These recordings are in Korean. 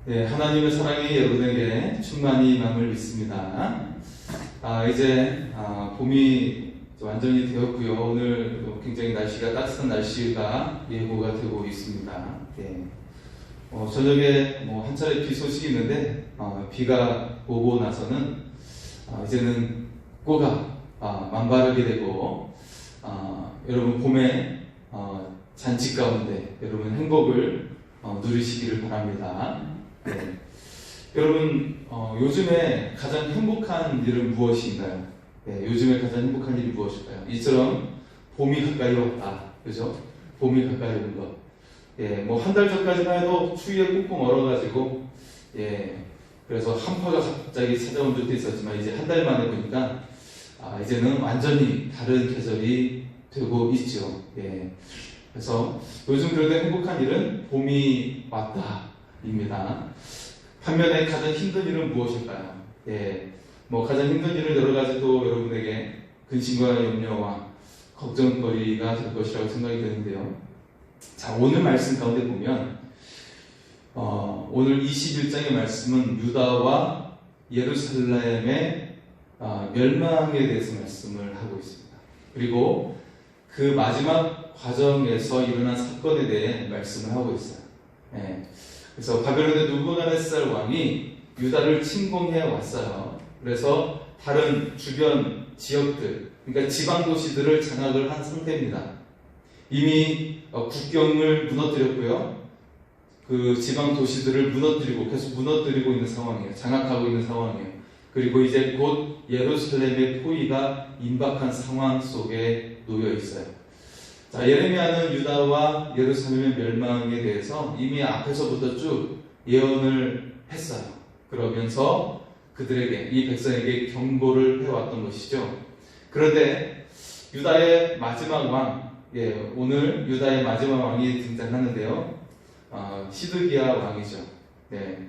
네, 하나님의 사랑이 여러분에게 충만히 임함을 믿습니다. 이제 봄이 완전히 되었고요. 오늘 굉장히 날씨가 따뜻한 날씨가 예고가 되고 있습니다. 네. 저녁에 한 차례 비 소식이 있는데 비가 오고 나서는 이제는 꽃가 만발하게 되고 여러분 봄에 잔치 가운데 여러분 행복을 누리시기를 바랍니다. 네. 여러분 요즘에 가장 행복한 일은 무엇인가요? 네, 요즘에 가장 행복한 일이 무엇일까요? 이처럼 봄이 가까이 왔다, 그죠? 봄이 가까이 온 것. 예, 한 달 전까지만 해도 추위에 꽁꽁 얼어가지고 그래서 한파가 갑자기 찾아온 적도 있었지만 이제 한 달 만에 보니까 이제는 완전히 다른 계절이 되고 있죠. 예. 그래서 요즘 그래도 행복한 일은 봄이 왔다입니다. 반면에 가장 힘든 일은 무엇일까요? 예. 가장 힘든 일은 여러 가지 또 여러분에게 근심과 염려와 걱정거리가 될 것이라고 생각이 되는데요. 자, 오늘 말씀 가운데 보면 오늘 21장의 말씀은 유다와 예루살렘의 멸망에 대해서 말씀을 하고 있습니다. 그리고 그 마지막 과정에서 일어난 사건에 대해 말씀을 하고 있어요. 예. 그래서 바벨론의 느부갓네살 왕이 유다를 침공해 왔어요. 그래서 다른 주변 지역들, 그러니까 지방 도시들을 장악을 한 상태입니다. 이미 국경을 무너뜨렸고요. 그 지방 도시들을 무너뜨리고 계속 무너뜨리고 있는 상황이에요. 장악하고 있는 상황이에요. 그리고 이제 곧 예루살렘의 포위가 임박한 상황 속에 놓여 있어요. 자, 예레미야는 유다와 예루살렘의 멸망에 대해서 이미 앞에서부터 쭉 예언을 했어요. 그러면서 그들에게, 이 백성에게 경고를 해왔던 것이죠. 그런데 유다의 마지막 왕, 오늘 유다의 마지막 왕이 등장하는데요. 시드기야 왕이죠. 네.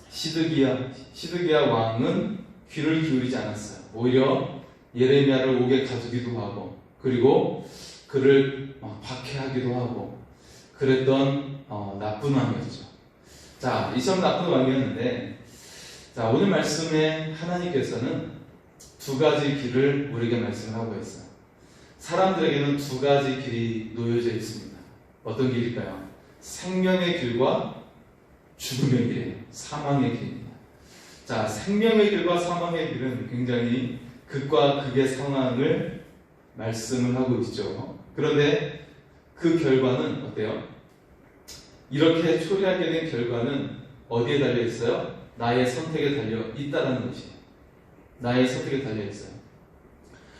시드기야 왕은 귀를 기울이지 않았어요. 오히려 예레미야를 옥에 가두기도 하고, 그리고 그를 박해하기도 하고, 그랬던 나쁜 왕이었죠. 자, 이처럼 나쁜 왕이었는데, 자, 오늘 말씀에 하나님께서는 두 가지 길을 우리에게 말씀하고 있어요. 사람들에게는 두 가지 길이 놓여져 있습니다. 어떤 길일까요? 생명의 길과 죽음의 길이에요. 사망의 길입니다. 자, 생명의 길과 사망의 길은 굉장히 극과 극의 상황을 말씀을 하고 있죠. 그런데 그 결과는 어때요? 이렇게 초래하게 된 결과는 어디에 달려 있어요? 나의 선택에 달려 있다라는 것이에요. 나의 선택에 달려 있어요.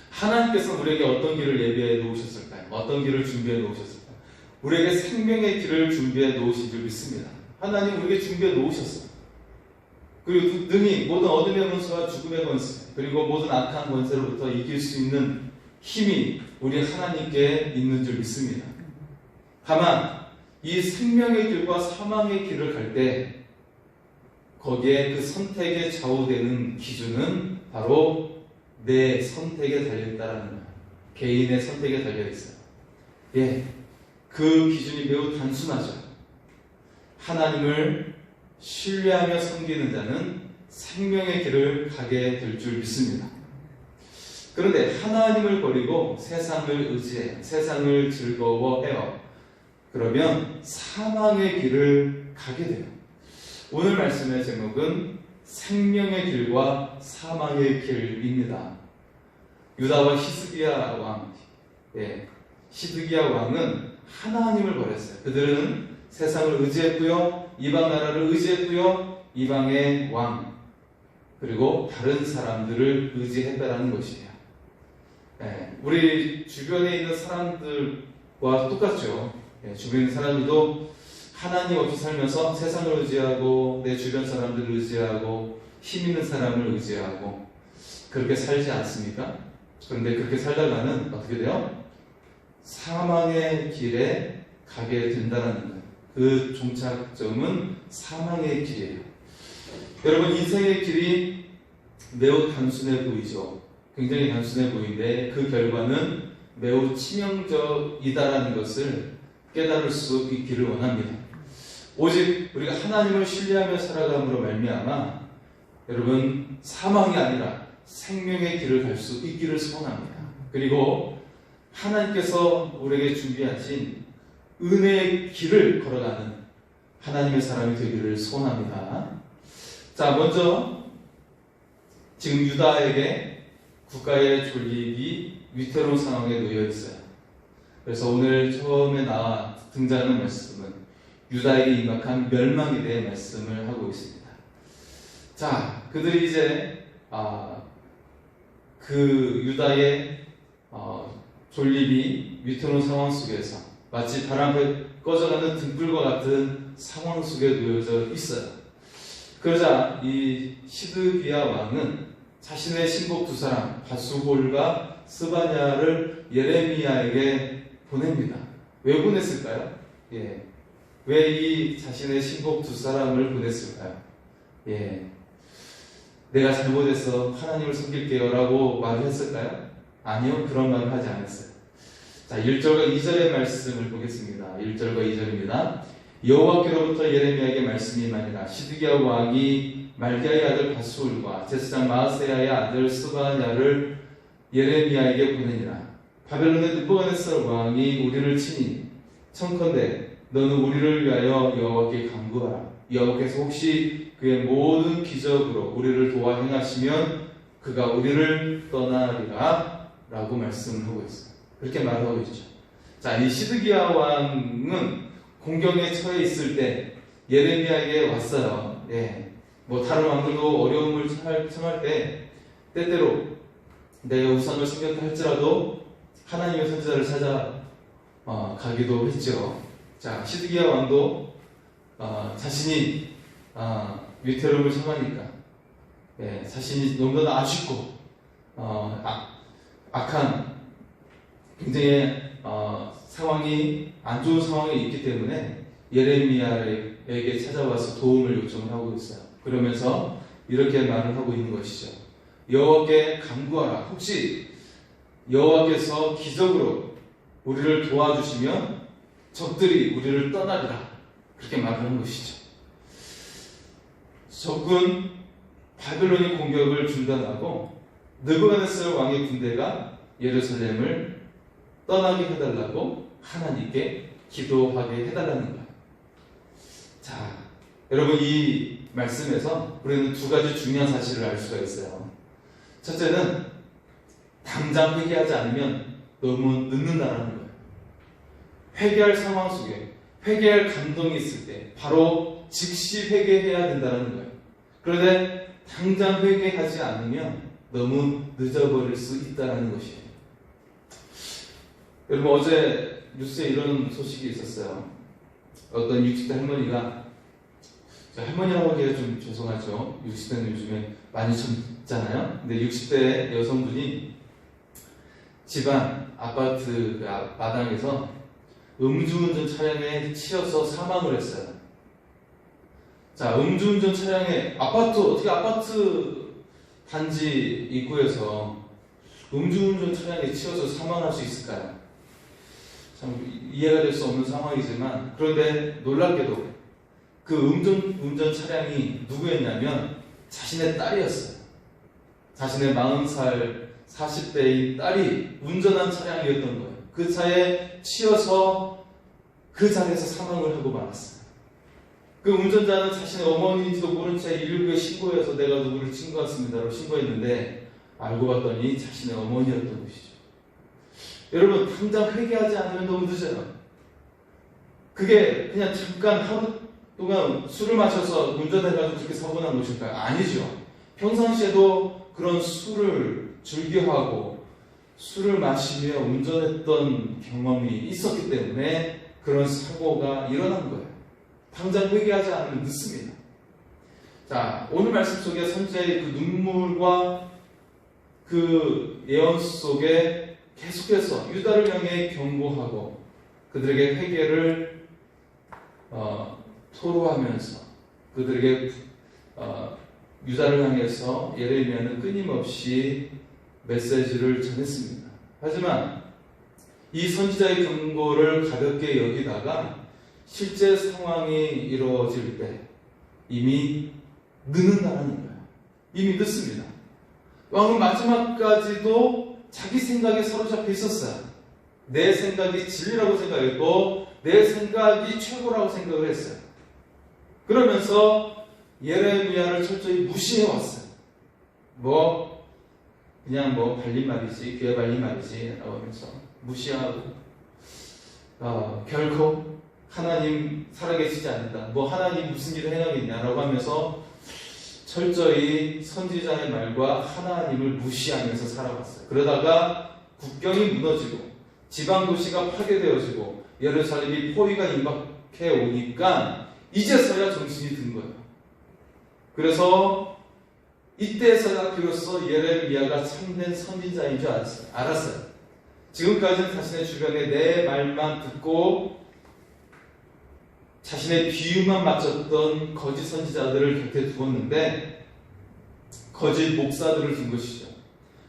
하나님께서 우리에게 어떤 길을 예비해 놓으셨을까요? 어떤 길을 준비해 놓으셨을까요? 우리에게 생명의 길을 준비해 놓으신 줄 믿습니다. 하나님 우리에게 준비해 놓으셨어요. 그리고 능히 모든 어둠의 권세와 죽음의 권세, 그리고 모든 악한 권세로부터 이길 수 있는 힘이 우리 하나님께 있는 줄 믿습니다. 다만 이 생명의 길과 사망의 길을 갈 때 거기에 그 선택에 좌우되는 기준은 바로 내 선택에 달려있다라는 거예요. 개인의 선택에 달려있어요. 그 기준이 매우 단순하죠. 하나님을 신뢰하며 섬기는 자는 생명의 길을 가게 될 줄 믿습니다. 그런데 하나님을 버리고 세상을 의지해요. 세상을 즐거워해요. 그러면 사망의 길을 가게 돼요. 오늘 말씀의 제목은 생명의 길과 사망의 길입니다. 유다와 시드기야 왕, 시드기야 왕은 하나님을 버렸어요. 그들은 세상을 의지했고요, 이방 나라를 의지했고요, 이방의 왕, 그리고 다른 사람들을 의지했다라는 것이에요. 우리 주변에 있는 사람들과 똑같죠. 주변에 있는 사람들도 하나님 없이 살면서 세상을 의지하고 내 주변 사람들을 의지하고 힘 있는 사람을 의지하고 그렇게 살지 않습니까? 그런데 그렇게 살다가는 어떻게 돼요? 사망의 길에 가게 된다는 거예요. 그 종착점은 사망의 길이에요. 여러분, 인생의 길이 매우 단순해 보이죠. 굉장히 단순해 보이는데 그 결과는 매우 치명적이다라는 것을 깨달을 수 있기를 원합니다. 오직 우리가 하나님을 신뢰하며 살아감으로 말미암아 여러분 사망이 아니라 생명의 길을 갈 수 있기를 소원합니다. 그리고 하나님께서 우리에게 준비하신 은혜의 길을 걸어가는 하나님의 사람이 되기를 소원합니다. 자, 먼저 지금 유다에게 국가의 존립이 위태로운 상황에 놓여 있어요. 그래서 오늘 처음에 등장하는 말씀은 유다에게 임박한 멸망에 대해 말씀을 하고 있습니다. 자, 그들이 이제 그 유다의 존립이 위태로운 상황 속에서 마치 바람 앞에 꺼져가는 등불과 같은 상황 속에 놓여져 있어요. 그러자 이 시드기야 왕은 자신의 신복 두 사람 바수골과 스바냐를 예레미야에게 보냅니다. 왜 보냈을까요? 왜 이 자신의 신복 두 사람을 보냈을까요? 내가 잘못해서 하나님을 섬길게요 라고 말을 했을까요? 아니요, 그런 말을 하지 않았어요. 자, 1절과 2절의 말씀을 보겠습니다. 1절과 2절입니다. 여호와께로부터 예레미야에게 말씀이 임하니라. 시드기야 왕이 말기야의 아들 바수울과 제사장 마아세야의 아들 스바냐를 예레미야에게 보내니라. 바벨론의 느부갓네살 왕이 우리를 치니 청컨대 너는 우리를 위하여 여호와께 간구하라. 여호와께서 혹시 그의 모든 기적으로 우리를 도와 행하시면 그가 우리를 떠나리라 라고 말씀을 하고 있어요. 그렇게 말하고 있죠. 자, 이 시드기야 왕은 공경에 처해 있을 때 예레미야에게 왔어요. 다른 왕들도 어려움을 청할 때 때때로 내가 우상을 섬겼다 할지라도 하나님의 선지자를 찾아 가기도 했죠. 자, 시드기야 왕도 자신이 위태로움을 참으니까 자신이 너무나 아쉽고 악한 굉장히 상황이 안 좋은 상황에 있기 때문에 예레미야에게 찾아와서 도움을 요청을 하고 있어요. 그러면서 이렇게 말을 하고 있는 것이죠. 여호와께 간구하라. 혹시 여호와께서 기적으로 우리를 도와주시면 적들이 우리를 떠나리라. 그렇게 말하는 것이죠. 적군 바벨론이 공격을 중단하고 느부갓네살 왕의 군대가 예루살렘을 떠나게 해달라고 하나님께 기도하게 해달라는 거예요. 자, 여러분 이 말씀에서 우리는 두 가지 중요한 사실을 알 수가 있어요. 첫째는 당장 회개하지 않으면 너무 늦는다는 거예요. 회개할 상황 속에 회개할 감동이 있을 때 바로 즉시 회개해야 된다는 거예요. 그런데 당장 회개하지 않으면 너무 늦어버릴 수 있다는 것이에요. 여러분 어제 뉴스에 이런 소식이 있었어요. 어떤 60대 할머니가, 할머니라고 하기가 좀 죄송하죠. 60대는 요즘에 많이 젊잖아요. 근데 60대 여성분이 집안 아파트 마당에서 음주운전 차량에 치여서 사망을 했어요. 자, 음주운전 차량에 어떻게 아파트 단지 입구에서 음주운전 차량에 치여서 사망할 수 있을까요? 참 이해가 될 수 없는 상황이지만, 그런데 놀랍게도 그 운전 차량이 누구였냐면 자신의 딸이었어요. 자신의 40살 40대의 딸이 운전한 차량이었던 거예요. 그 차에 치여서 그 자리에서 사망을 하고 말았어요. 그 운전자는 자신의 어머니인지도 모른 채 119에 신고해서 내가 누구를 친구했습니다라고 신고했는데 알고 봤더니 자신의 어머니였던 것이죠. 여러분 당장 회개하지 않으면 너무 늦어요. 그게 그냥 잠깐 하루 동안 술을 마셔서 운전해가지고 그렇게 사고 난 것일까요? 아니죠. 평상시에도 그런 술을 즐겨하고 술을 마시며 운전했던 경험이 있었기 때문에 그런 사고가 일어난 거예요. 당장 회개하지 않으면 늦습니다. 자, 오늘 말씀 속에 선지자의 그 눈물과 그 예언 속에 계속해서 유다를 향해 경고하고 그들에게 회개를 토로하면서 그들에게 유다를 향해서 예레미야는 끊임없이 메시지를 전했습니다. 하지만 이 선지자의 경고를 가볍게 여기다가 실제 상황이 이루어질 때 이미 늦는다는 거예요. 이미 늦습니다. 왕은 마지막까지도 자기 생각에 사로잡혀 있었어요. 내 생각이 진리라고 생각했고 내 생각이 최고라고 생각을 했어요. 그러면서 예레미야를 철저히 무시해 왔어요. 그냥 발린 말이지, 귀에 발린 말이지 라고 하면서 무시하고 결코 하나님 살아계시지 않는다. 하나님 무슨 일을 행하겠냐라고 하면서 철저히 선지자의 말과 하나님을 무시하면서 살아왔어요. 그러다가 국경이 무너지고 지방도시가 파괴되어지고 예루살렘이 포위가 임박해 오니까 이제서야 정신이 든 거예요. 그래서 이때서야 비로소 예레미야가 참된 선지자인 줄 알았어요. 지금까지는 자신의 주변에 내 말만 듣고 자신의 비유만 맞췄던 거짓 선지자들을 곁에 두었는데 거짓 목사들을 둔 것이죠.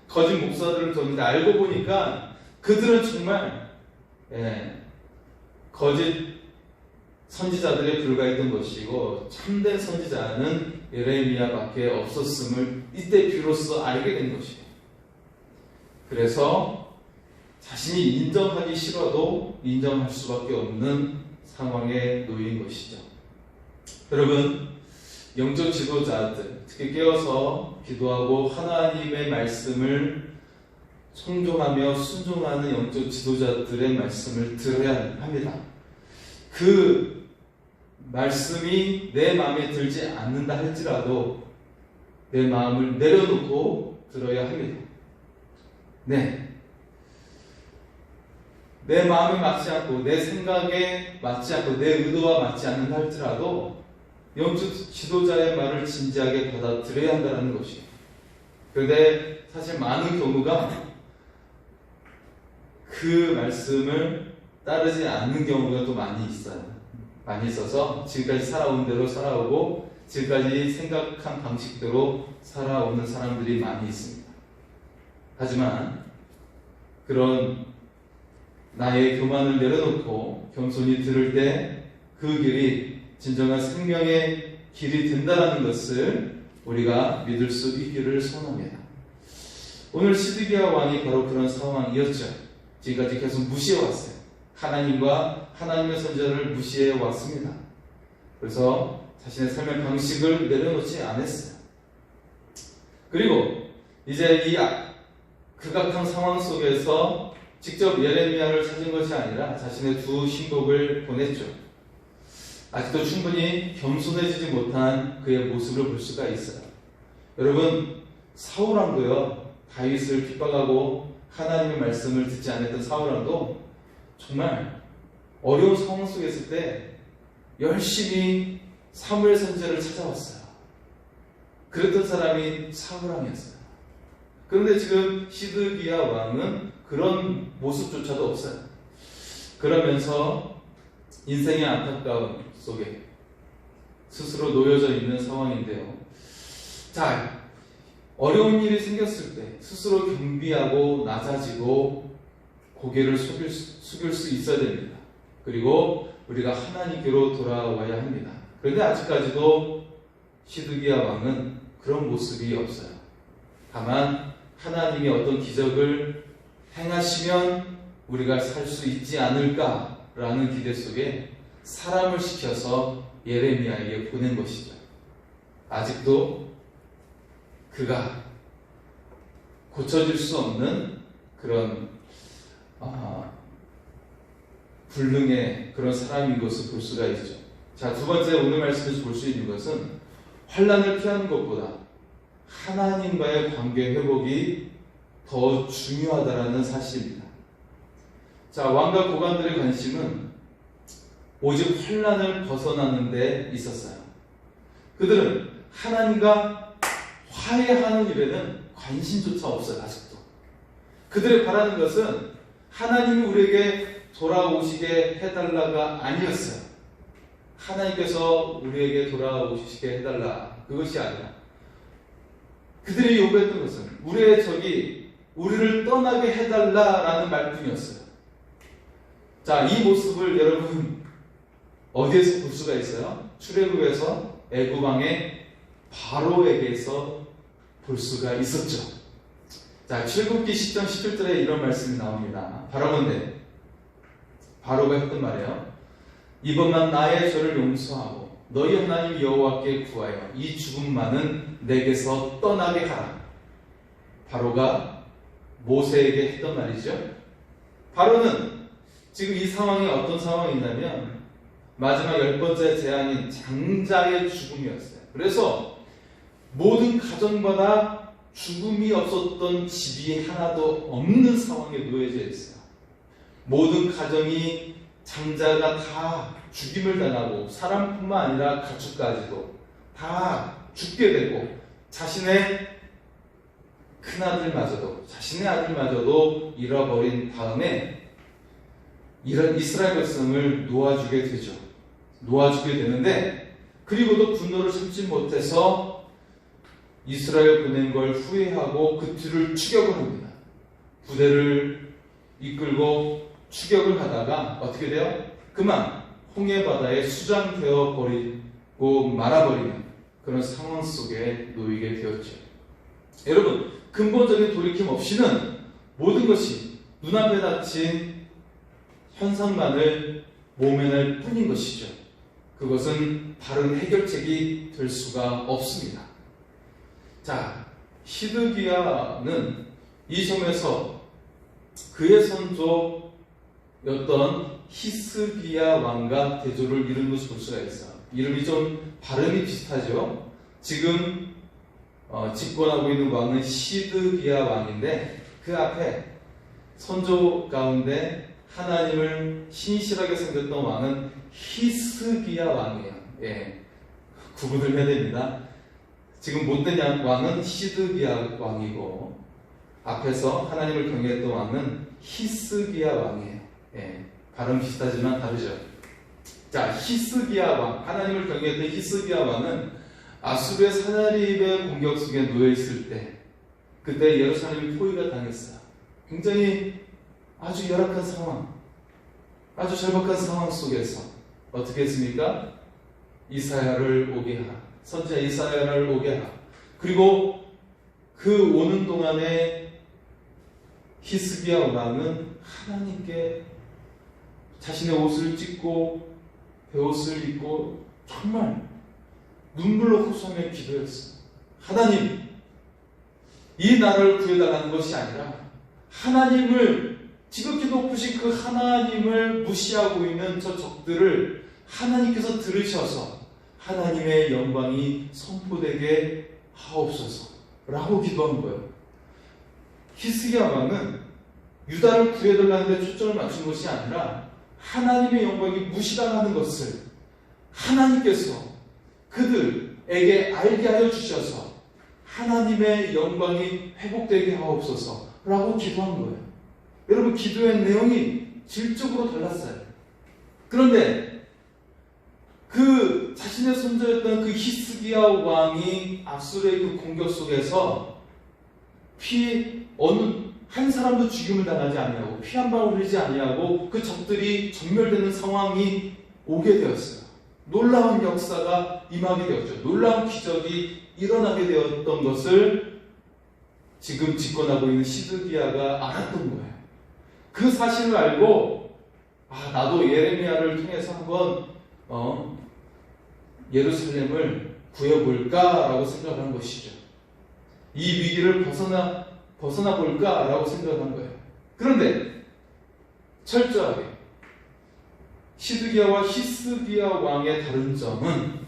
거짓 목사들을 뒀는데 알고 보니까 그들은 정말 거짓 선지자들에 불과했던 것이고 참된 선지자는 예레미야밖에 없었음을 이때 비로소 알게 된 것이에요. 그래서 자신이 인정하기 싫어도 인정할 수밖에 없는 상황에 놓인 것이죠. 여러분, 영적 지도자들, 특히 깨어서 기도하고 하나님의 말씀을 청종하며 순종하는 영적 지도자들의 말씀을 들어야 합니다. 그 말씀이 내 마음에 들지 않는다 할지라도 내 마음을 내려놓고 들어야 합니다. 내 마음에 맞지 않고 내 생각에 맞지 않고 내 의도와 맞지 않는다 할지라도 영적 지도자의 말을 진지하게 받아들여야 한다는 것이에요. 그런데 사실 많은 경우가 그 말씀을 따르지 않는 경우가 또 많이 있어요. 많이 있어서 지금까지 살아온 대로 살아오고 지금까지 생각한 방식대로 살아오는 사람들이 많이 있습니다. 하지만 그런 나의 교만을 내려놓고 겸손히 들을 때 그 길이 진정한 생명의 길이 된다는 것을 우리가 믿을 수 있기를 소원합니다. 오늘 시드기야 왕이 바로 그런 상황이었죠. 지금까지 계속 무시해왔어요. 하나님과 하나님의 선지자를 무시해왔습니다. 그래서 자신의 삶의 방식을 내려놓지 않았어요. 그리고 이제 이 극악한 상황 속에서 직접 예레미야를 찾은 것이 아니라 자신의 두 신복을 보냈죠. 아직도 충분히 겸손해지지 못한 그의 모습을 볼 수가 있어요. 여러분, 사울왕도요, 다윗을 핍박하고 하나님의 말씀을 듣지 않았던 사울왕도 정말 어려운 상황 속에 있을 때 열심히 사무엘 선지자를 찾아왔어요. 그랬던 사람이 사울왕이었어요. 그런데 지금 시드기야 왕은 그런 모습조차도 없어요. 그러면서 인생의 안타까움 속에 스스로 놓여져 있는 상황인데요. 자, 어려운 일이 생겼을 때 스스로 겸비하고 낮아지고 고개를 숙일 수 있어야 됩니다. 그리고 우리가 하나님께로 돌아와야 합니다. 그런데 아직까지도 시드기야 왕은 그런 모습이 없어요. 다만 하나님이 어떤 기적을 행하시면 우리가 살 수 있지 않을까라는 기대 속에 사람을 시켜서 예레미야에게 보낸 것이죠. 아직도 그가 고쳐질 수 없는 그런 불능의 그런 사람인 것을 볼 수가 있죠. 자, 두 번째 오늘 말씀에서 볼 수 있는 것은 환난을 피하는 것보다 하나님과의 관계 회복이 더 중요하다라는 사실입니다. 자, 왕과 고관들의 관심은 오직 환난을 벗어나는 데 있었어요. 그들은 하나님과 화해하는 일에는 관심조차 없어요. 아직도. 그들이 바라는 것은 하나님이 우리에게 돌아오시게 해달라가 아니었어요. 하나님께서 우리에게 돌아오시게 해달라, 그것이 아니라 그들이 요구했던 것은 우리의 적이 우리를 떠나게 해달라라는 말뿐이었어요. 자, 이 모습을 여러분 어디에서 볼 수가 있어요? 출애굽에서 애굽 왕의 바로에게서 볼 수가 있었죠. 자, 출애굽기 10장 17절에 이런 말씀이 나옵니다. 바라건대 바로가 했던 말이에요. 이번만 나의 죄를 용서하고 너희 하나님 여호와께 구하여 이 죽음만은 내게서 떠나게 하라. 바로가 모세에게 했던 말이죠. 바로는 지금 이 상황이 어떤 상황이냐면 마지막 10번째 재앙인 장자의 죽음이었어요. 그래서 모든 가정마다 죽음이 없었던 집이 하나도 없는 상황에 놓여져 있어요. 모든 가정이 장자가 다 죽임을 당하고 사람뿐만 아니라 가축까지도 다 죽게 되고 자신의 큰아들마저도 자신의 아들마저도 잃어버린 다음에 이런 이스라엘 백성을 놓아주게 되죠. 놓아주게 되는데 그리고도 분노를 참지 못해서 이스라엘 보낸 걸 후회하고 그 뒤를 추격을 합니다. 부대를 이끌고 추격을 하다가 어떻게 돼요? 그만 홍해 바다에 수장되어 버리고 말아버리는 그런 상황 속에 놓이게 되었죠. 여러분, 근본적인 돌이킴 없이는 모든 것이 눈앞에 닥친 현상만을 모면할 뿐인 것이죠. 그것은 다른 해결책이 될 수가 없습니다. 자, 시드기야는 이 점에서 그의 선조였던 히스기야 왕과 대조를 이룬 것을 볼 수가 있어요. 이름이 좀 발음이 비슷하죠. 지금 집권하고 있는 왕은 시드기야 왕인데 그 앞에 선조 가운데 하나님을 신실하게 섬겼던 왕은 히스기야 왕이에요. 예, 구분을 해야 됩니다. 지금 못된 왕은 시드기야 왕이고 앞에서 하나님을 경외했던 왕은 히스기야 왕이에요. 예, 발음 비슷하지만 다르죠. 자, 히스기야 왕, 하나님을 경외했던 히스기야 왕은 아수르의 사나립의 공격 속에 놓여 있을 때 그때 예루살렘이 포위가 당했어요. 굉장히 아주 열악한 상황, 아주 절박한 상황 속에서 어떻게 했습니까? 이사야를 오게 하라. 선지자 이사야를 오게 하라. 그리고 그 오는 동안에 히스기야 왕은 하나님께 자신의 옷을 찢고 베옷을 입고 정말 눈물로 호소하며 기도했어요. 하나님, 이 나라를 구해달라는 것이 아니라 하나님을 지극히 높으신 그 하나님을 무시하고 있는 저 적들을 하나님께서 들으셔서 하나님의 영광이 선포되게 하옵소서 라고 기도한 거예요. 히스기야 왕은 유다를 구해달라는 데 초점을 맞춘 것이 아니라 하나님의 영광이 무시당하는 것을 하나님께서 그들에게 알게 하여 주셔서 하나님의 영광이 회복되게 하옵소서 라고 기도한 거예요. 여러분, 기도의 내용이 질적으로 달랐어요. 그런데 그 자신의 손자였던 그 히스기야 왕이 아수르의 그 공격 속에서 어느 한 사람도 죽임을 당하지 아니하고 피 한 방울 흘리지 아니하고 그 적들이 전멸되는 상황이 오게 되었어요. 놀라운 역사가 임하게 되었죠. 놀라운 기적이 일어나게 되었던 것을 지금 집권하고 있는 시드기야가 알았던 거예요. 그 사실을 알고 나도 예레미야를 통해서 한번 예루살렘을 구해볼까라고 생각한 것이죠. 이 위기를 벗어나 볼까라고 생각한 거예요. 그런데 철저하게 시드기야와 히스기야 왕의 다른 점은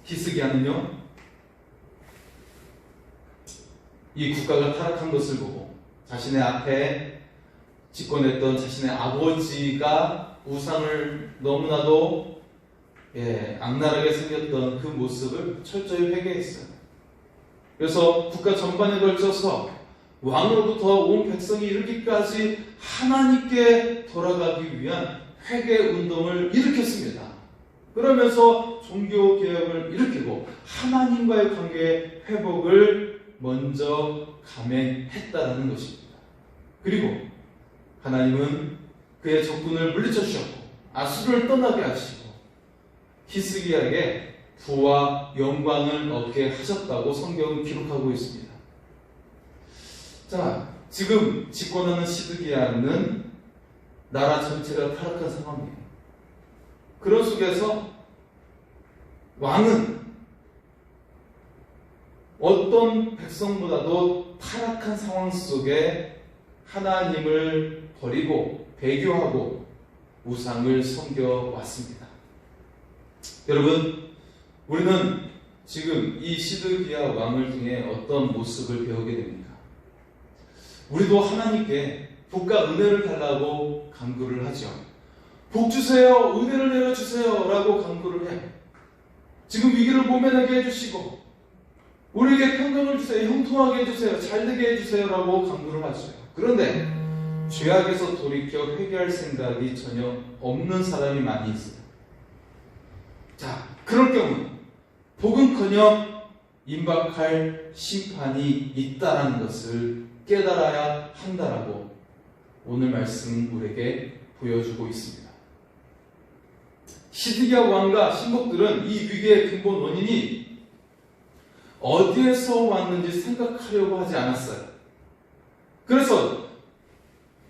히스기야는요, 이 국가가 타락한 것을 보고 자신의 앞에 집권했던 자신의 아버지가 우상을 너무나도 악랄하게 생겼던 그 모습을 철저히 회개했어요. 그래서 국가 전반에 걸쳐서 왕으로부터 온 백성이 이르기까지 하나님께 돌아가기 위한 회개 운동을 일으켰습니다. 그러면서 종교 개혁을 일으키고 하나님과의 관계의 회복을 먼저 감행했다는 것입니다. 그리고 하나님은 그의 적군을 물리쳐 주셨고 아수르를 떠나게 하시고 히스기야에게 부와 영광을 얻게 하셨다고 성경은 기록하고 있습니다. 자, 지금 집권하는 시드기야는 나라 전체가 타락한 상황이에요. 그런 속에서 왕은 어떤 백성보다도 타락한 상황 속에 하나님을 버리고 배교하고 우상을 섬겨왔습니다. 여러분, 우리는 지금 이 시드기야 왕을 통해 어떤 모습을 배우게 됩니까? 우리도 하나님께 복과 은혜를 달라고 간구를 하죠. 복 주세요, 은혜를 내려주세요 라고 간구를 해요. 지금 위기를 모면하게 해주시고 우리에게 평강을 주세요, 형통하게 해주세요, 잘되게 해주세요 라고 간구를 하죠. 그런데 죄악에서 돌이켜 회개할 생각이 전혀 없는 사람이 많이 있어요. 자, 그럴 경우 복은커녕 임박할 심판이 있다는 것을 깨달아야 한다라고 오늘 말씀 우리에게 보여주고 있습니다. 시드기야 왕과 신복들은 이 위기의 근본 원인이 어디에서 왔는지 생각하려고 하지 않았어요. 그래서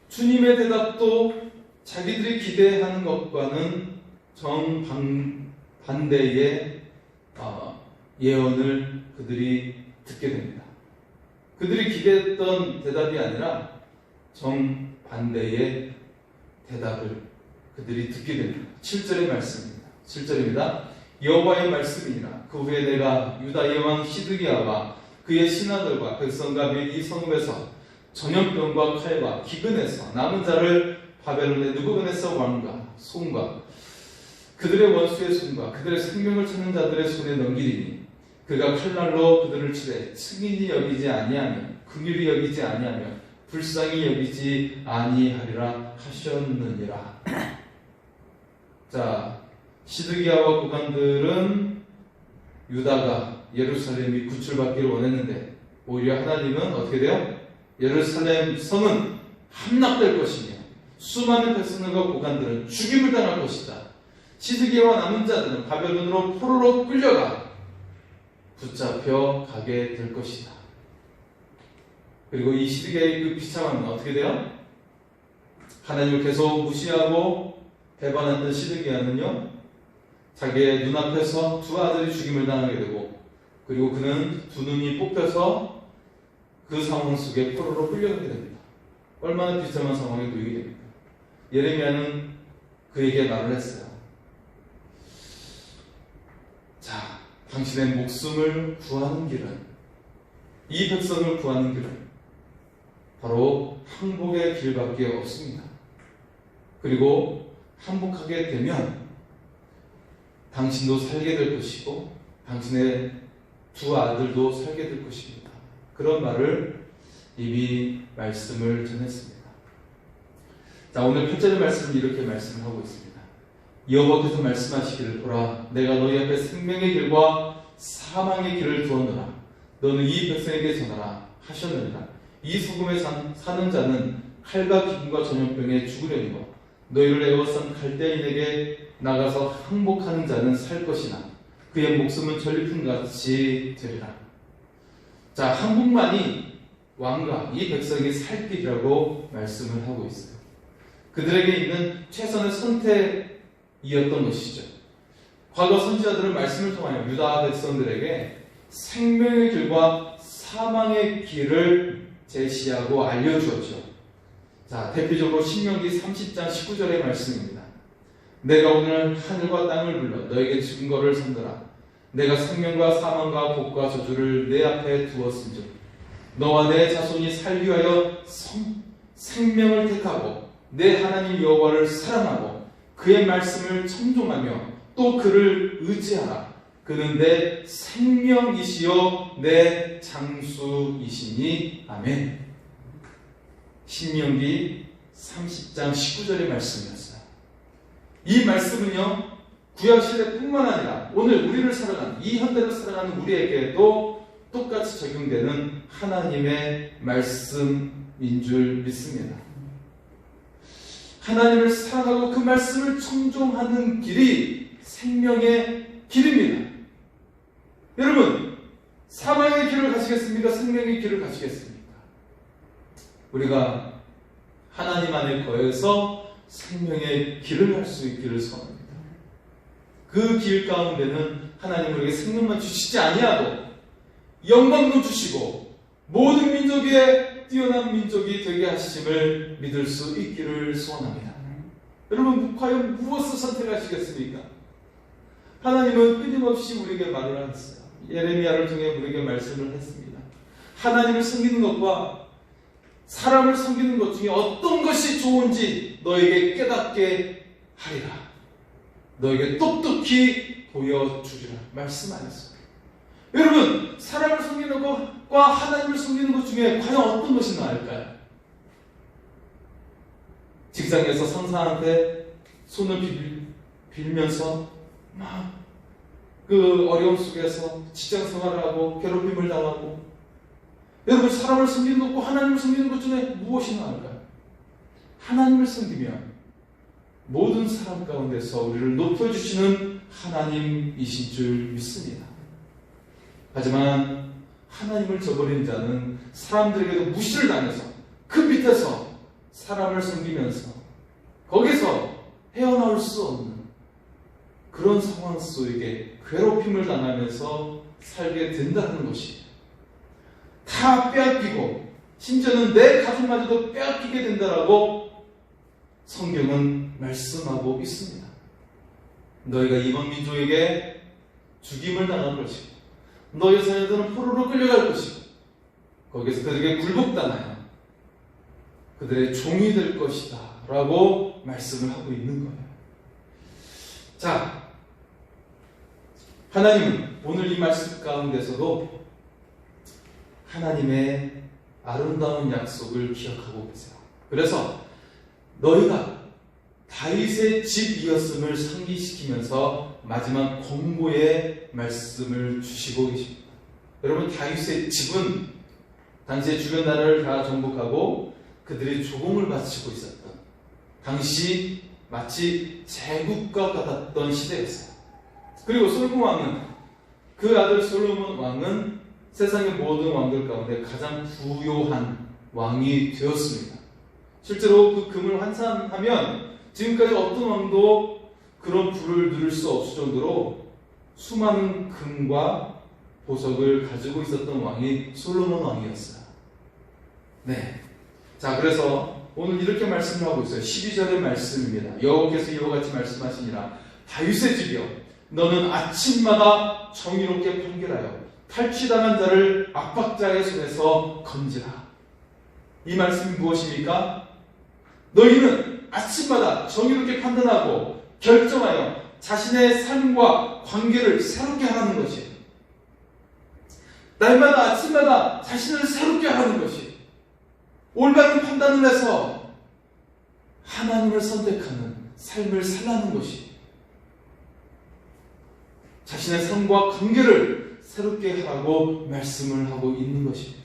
주님의 대답도 자기들이 기대하는 것과는 정반대의 예언을 그들이 듣게 됩니다. 그들이 기대했던 대답이 아니라 정반대의 대답을 그들이 듣게 됩니다. 7절의 말씀입니다. 7절입니다. 여호와의 말씀이니라. 그 후에 내가 유다의 왕 시드기야와 그의 신하들과 백성과 및 이 성읍에서 전염병과 칼과 기근에서 남은 자를 바벨론의 느부갓네살 왕과 손과 그들의 원수의 손과 그들의 생명을 찾는 자들의 손에 넘기리니 그가 칼날로 그들을 치되 승인이 여기지 아니하며 긍휼히 여기지 아니하며 불쌍히 여기지 아니하리라 하셨느니라. 자, 시드기야와 고관들은 유다가 예루살렘이 구출받기를 원했는데 오히려 하나님은 어떻게 돼요? 예루살렘 성은 함락될 것이며 수많은 백성들과 고관들은 죽임을 당할 것이다. 시드기야와 남은 자들은 바벨론으로 포로로 끌려가 붙잡혀 가게 될 것이다. 그리고 이 시드기야의 그 비참함은 어떻게 돼요? 하나님을 계속 무시하고 배반했던 시드기야는요, 자기의 눈앞에서 두 아들이 죽임을 당하게 되고, 그리고 그는 두 눈이 뽑혀서 그 상황 속에 포로로 끌려가게 됩니다. 얼마나 비참한 상황에 놓이게 됩니까? 예레미야는 그에게 말을 했어요. 자, 당신의 목숨을 구하는 길은, 이 백성을 구하는 길은 바로 항복의 길밖에 없습니다. 그리고 항복하게 되면 당신도 살게 될 것이고 당신의 두 아들도 살게 될 것입니다. 그런 말을 이미 말씀을 전했습니다. 자, 오늘 8절의 말씀은 이렇게 말씀을 하고 있습니다. 여호와께서 말씀하시기를, 보라, 내가 너희 앞에 생명의 길과 사망의 길을 두었노라. 너는 이 백성에게 전하라 하셨느니라. 이 소금에 사는 자는 칼과 기근과 전염병에 죽으려니와 너희를 애워싼 갈대인에게 나가서 항복하는 자는 살 것이나 그의 목숨은 전리품같이 되리라. 자, 항복만이 왕과 이 백성이 살 길이라고 말씀을 하고 있어요. 그들에게 있는 최선의 선택이었던 것이죠. 과거 선지자들은 말씀을 통하여 유다 백성들에게 생명의 길과 사망의 길을 제시하고 알려주었죠. 자, 대표적으로 신명기 30장 19절의 말씀입니다. 내가 오늘 하늘과 땅을 불러 너에게 증거를 삼더라. 내가 생명과 사망과 복과 저주를 내 앞에 두었은즉 너와 내 자손이 살기 위하여 생명을 택하고 내 하나님 여호와를 사랑하고 그의 말씀을 청종하며 또 그를 의지하라. 그는 내 생명이시요 내 장수이시니. 아멘. 신명기 30장 19절의 말씀이었어요. 이 말씀은요, 구약시대뿐만 아니라 오늘 우리를 살아가는, 이 현대를 살아가는 우리에게도 똑같이 적용되는 하나님의 말씀인 줄 믿습니다. 하나님을 사랑하고 그 말씀을 청종하는 길이 생명의 길입니다. 여러분, 사망의 길을 가시겠습니까? 생명의 길을 가시겠습니까? 우리가 하나님 안에 거해서 생명의 길을 할 수 있기를 소원합니다. 그 길 가운데는 하나님 우리에게 생명만 주시지 아니하고 영광도 주시고 모든 민족의 뛰어난 민족이 되게 하심을 믿을 수 있기를 소원합니다. 여러분, 과연 무엇을 선택하시겠습니까? 하나님은 끊임없이 우리에게 말을 하셨어요. 예레미야를 통해 우리에게 말씀을 했습니다. 하나님을 섬기는 것과 사람을 섬기는 것 중에 어떤 것이 좋은지 너에게 깨닫게 하리라. 너에게 똑똑히 보여주리라 말씀하셨어요. 여러분, 사람을 섬기는 것과 하나님을 섬기는 것 중에 과연 어떤 것이 나을까요? 직장에서 상사한테 손을 빌면서 막 그 어려움 속에서 직장 생활을 하고 괴롭힘을 당하고, 여러분, 사람을 섬기는 것과 하나님을 섬기는 것 중에 무엇이 나을까요? 하나님을 섬기면 모든 사람 가운데서 우리를 높여주시는 하나님이신 줄 믿습니다. 하지만 하나님을 저버린 자는 사람들에게도 무시를 당해서 그 밑에서 사람을 섬기면서 거기서 헤어나올 수 없는 그런 상황 속에 괴롭힘을 당하면서 살게 된다는 것이, 다 빼앗기고 심지어는 내 가족마저도 빼앗기게 된다라고 성경은 말씀하고 있습니다. 너희가 이방 민족에게 죽임을 당할 것이고 너희 자녀들은 포로로 끌려갈 것이고 거기서 그들에게 굴복당하여 그들의 종이 될 것이다 라고 말씀을 하고 있는 거예요. 자, 하나님은 오늘 이 말씀 가운데서도 하나님의 아름다운 약속을 기억하고 계세요. 그래서 너희가 다윗의 집이었음을 상기시키면서 마지막 권고의 말씀을 주시고 계십니다. 여러분, 다윗의 집은 당시의 주변 나라를 다 정복하고 그들이 조공을 바치고 있었던, 당시 마치 제국과 같았던 시대였어요. 그리고 솔로몬 왕은, 그 아들 솔로몬 왕은 세상의 모든 왕들 가운데 가장 부요한 왕이 되었습니다. 실제로 그 금을 환산하면 지금까지 어떤 왕도 그런 부를 누릴 수 없을 정도로 수많은 금과 보석을 가지고 있었던 왕이 솔로몬 왕이었어요. 네. 자, 그래서 오늘 이렇게 말씀을 하고 있어요. 12절의 말씀입니다. 여호와께서 이와 같이 말씀하시니라. 다윗의 집이여, 너는 아침마다 정의롭게 판결하여 탈취당한 자를 압박자의 손에서 건지라. 이 말씀이 무엇입니까? 너희는 아침마다 정의롭게 판단하고 결정하여 자신의 삶과 관계를 새롭게 하라는 것이에요. 날마다 아침마다 자신을 새롭게 하라는 것이, 올바른 판단을 해서 하나님을 선택하는 삶을 살라는 것이, 자신의 삶과 관계를 새롭게 하라고 말씀을 하고 있는 것입니다.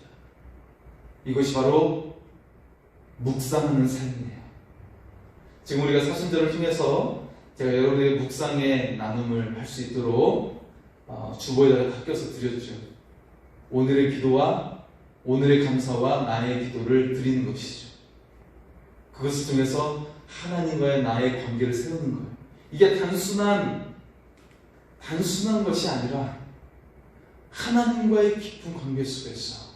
이것이 바로 묵상하는 삶이에요. 지금 우리가 사순절을 통해서 제가 여러분에게 묵상의 나눔을 할 수 있도록 주보에다가 바뀌어서 드렸죠. 오늘의 기도와 오늘의 감사와 나의 기도를 드리는 것이죠. 그것을 통해서 하나님과의 나의 관계를 세우는 거예요. 이게 단순한 것이 아니라 하나님과의 깊은 관계 속에서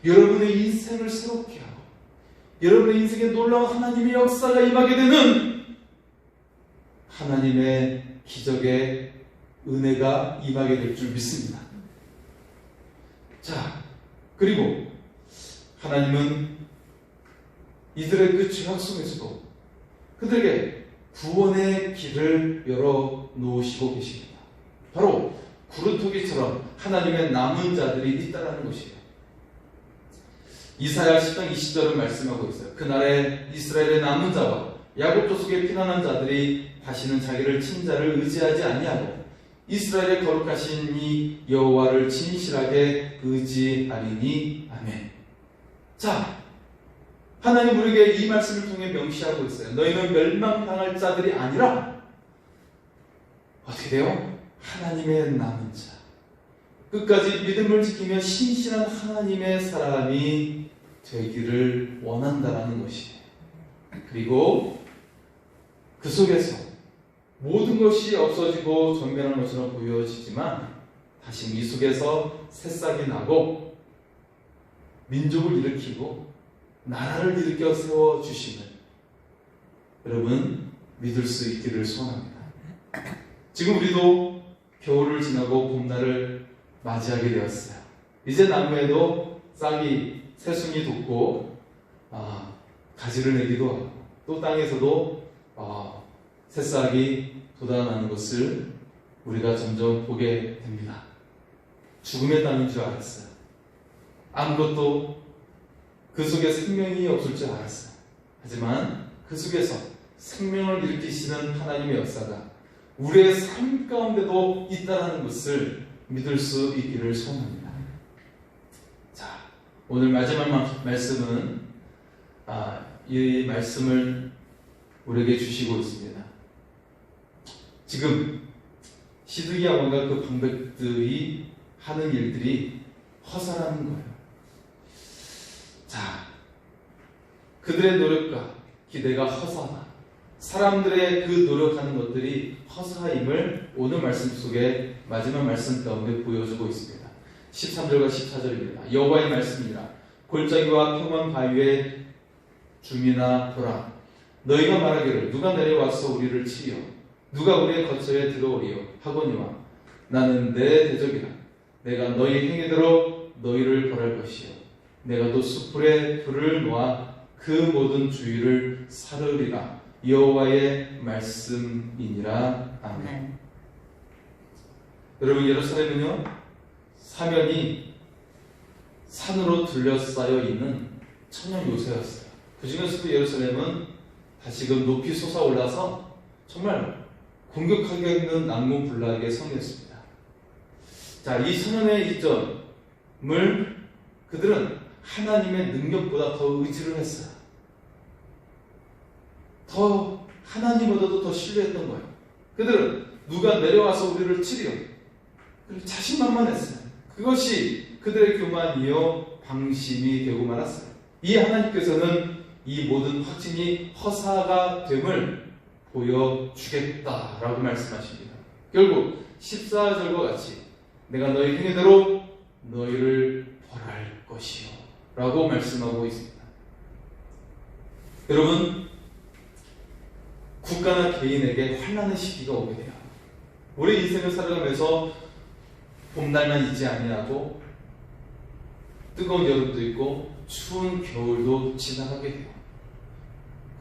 여러분의 인생을 새롭게 하고 여러분의 인생에 놀라운 하나님의 역사가 임하게 되는 하나님의 기적의 은혜가 임하게 될 줄 믿습니다. 자, 그리고 하나님은 이들의 그 죄악 속에서도 그들에게 구원의 길을 열어 놓으시고 계십니다. 바로 구루토기처럼 하나님의 남은 자들이 있다라는 것이에요. 이사야 10장 20절은 말씀하고 있어요. 그날에 이스라엘의 남은 자와 야곱 족속의 피난한 자들이 다시는 자기를 친 자를 의지하지 아니하고 이스라엘의 거룩하신 이 여호와를 진실하게 의지하리니. 아멘. 자, 하나님 우리에게 이 말씀을 통해 명시하고 있어요. 너희는 멸망당할 자들이 아니라, 어떻게 돼요? 하나님의 남은 자. 끝까지 믿음을 지키며 신실한 하나님의 사람이 되기를 원한다라는 것이에요. 그리고 그 속에서 모든 것이 없어지고 전멸한 것처럼 보여지지만 다시 이 속에서 새싹이 나고 민족을 일으키고 나라를 일으켜 세워주심을 여러분 믿을 수 있기를 소원합니다. 지금 우리도 겨울을 지나고 봄날을 맞이하게 되었어요. 이제 나무에도 싹이 새순이 돋고 가지를 내기도 하고 또 땅에서도 새싹이 돋아나는 것을 우리가 점점 보게 됩니다. 죽음의 땅인 줄 알았어요. 아무것도 그 속에 생명이 없을 줄 알았어요. 하지만 그 속에서 생명을 일으키시는 하나님의 역사가 우리의 삶 가운데도 있다는 것을 믿을 수 있기를 소원합니다. 자, 오늘 마지막 말씀은 이 말씀을 우리에게 주시고 있습니다. 지금 시드기야 왕과 그 방백들이 하는 일들이 허사라는 거예요. 자, 그들의 노력과 기대가 허사다. 사람들의 그 노력하는 것들이 허사임을 오늘 말씀 속에 마지막 말씀 가운데 보여주고 있습니다. 13절과 14절입니다. 여호와의 말씀이라 골짜기와 평원 바위의 주민아 보라. 너희가 말하기를 누가 내려와서 우리를 치리요 누가 우리의 거처에 들어오리요 하거니와 나는 내 대적이라. 내가 너희 행위대로 너희를 벌할 것이요 내가 또 숯불에 불을 놓아 그 모든 주위를 사르리라. 여호와의 말씀이니라. 아멘. 여러분, 예루살렘은요 사면이 산으로 둘러싸여 있는 천연 요새였어요. 그 중에서도 예루살렘은 다시금 높이 솟아올라서 정말 공격하기에는 난공불락의 성이었습니다. 자, 이 천연의 이점을 그들은 하나님의 능력보다 더 의지를 했어요. 더 하나님보다도 더 신뢰했던 거예요. 그들은 누가 내려와서 우리를 치리요 그리고 자신만만했어요. 그것이 그들의 교만이요 방심이 되고 말았어요. 이 하나님께서는 이 모든 확신이 허사가 됨을 보여주겠다라고 말씀하십니다. 결국 14절과 같이 내가 너희 행위대로 너희를 벌할 것이요 라고 말씀하고 있습니다. 여러분, 국가나 개인에게 환난의 시기가 오게 돼요. 우리 인생을 살아가면서 봄날만 있지 아니하고 뜨거운 여름도 있고 추운 겨울도 지나가게 돼요.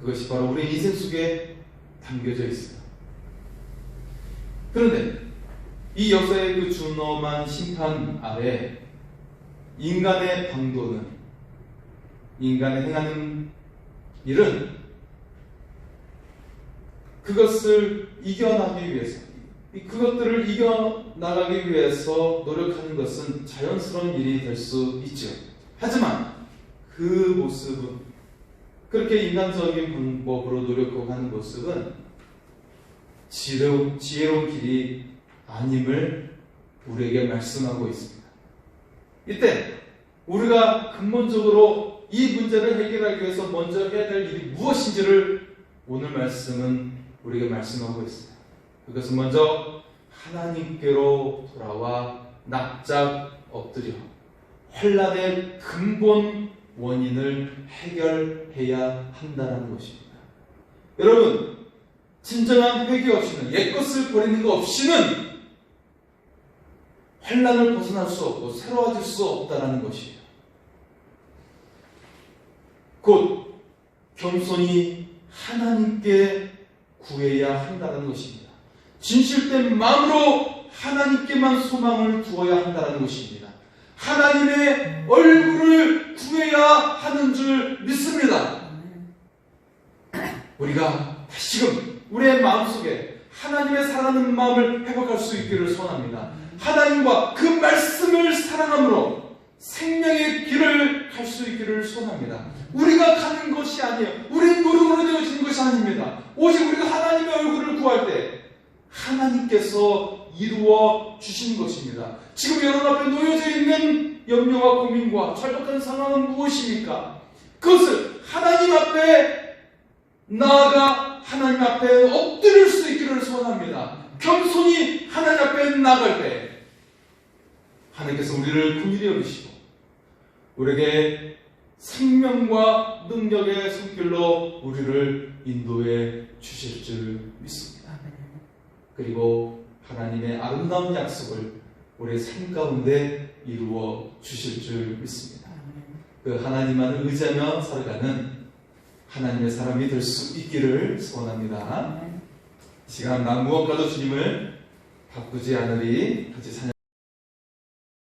그것이 바로 우리 인생 속에 담겨져 있어요. 그런데 이 역사의 그 준엄한 심판 아래 인간의 방도는, 인간의 행하는 일은 그것을 이겨나가기 위해서, 그것들을 이겨나가기 위해서 노력하는 것은 자연스러운 일이 될 수 있죠. 하지만 그 모습은, 그렇게 인간적인 방법으로 노력하고 하는 모습은 지혜로운 길이 아님을 우리에게 말씀하고 있습니다. 이때 우리가 근본적으로 이 문제를 해결하기 위해서 먼저 해야 될 일이 무엇인지를 오늘 말씀은 우리에게 말씀하고 있습니다. 그것은 먼저 하나님께로 돌아와 납작 엎드려 환난의 근본 원인을 해결해야 한다는 것입니다. 여러분, 진정한 회개 없이는, 옛것을 버리는 것 없이는 환난을 벗어날 수 없고 새로워질 수 없다는 것이에요. 곧 겸손히 하나님께 구해야 한다는 것입니다. 진실된 마음으로 하나님께만 소망을 두어야 한다는 것입니다. 하나님의 얼굴을 구해야 하는 줄 믿습니다. 우리가 다시금 우리의 마음속에 하나님의 사랑하는 마음을 회복할 수 있기를 소원합니다. 하나님과 그 말씀을 사랑함으로 생명의 길을 갈 수 있기를 소원합니다. 우리가 가는 것이 아니에요. 우리 노력으로 되어지는 것이 아닙니다. 오직 우리가 하나님의 얼굴을 구할 때 하나님께서 이루어 주신 것입니다. 지금 여러분 앞에 놓여져 있는 염려와 고민과 절박한 상황은 무엇입니까? 그것을 하나님 앞에 나아가 하나님 앞에 엎드릴 수 있기를 소원합니다. 겸손히 하나님 앞에 나갈 때 하나님께서 우리를 긍휼히 여기시고 우리에게 생명과 능력의 손길로 우리를 인도해 주실 줄 믿습니다. 그리고 하나님의 아름다운 약속을 우리의 삶 가운데 이루어 주실 줄 믿습니다. 그 하나님만을 의지하며 살아가는 하나님의 사람이 될 수 있기를 소원합니다. 이 시간 난 무엇과도 주님을 바꾸지 않으리 같이 찬양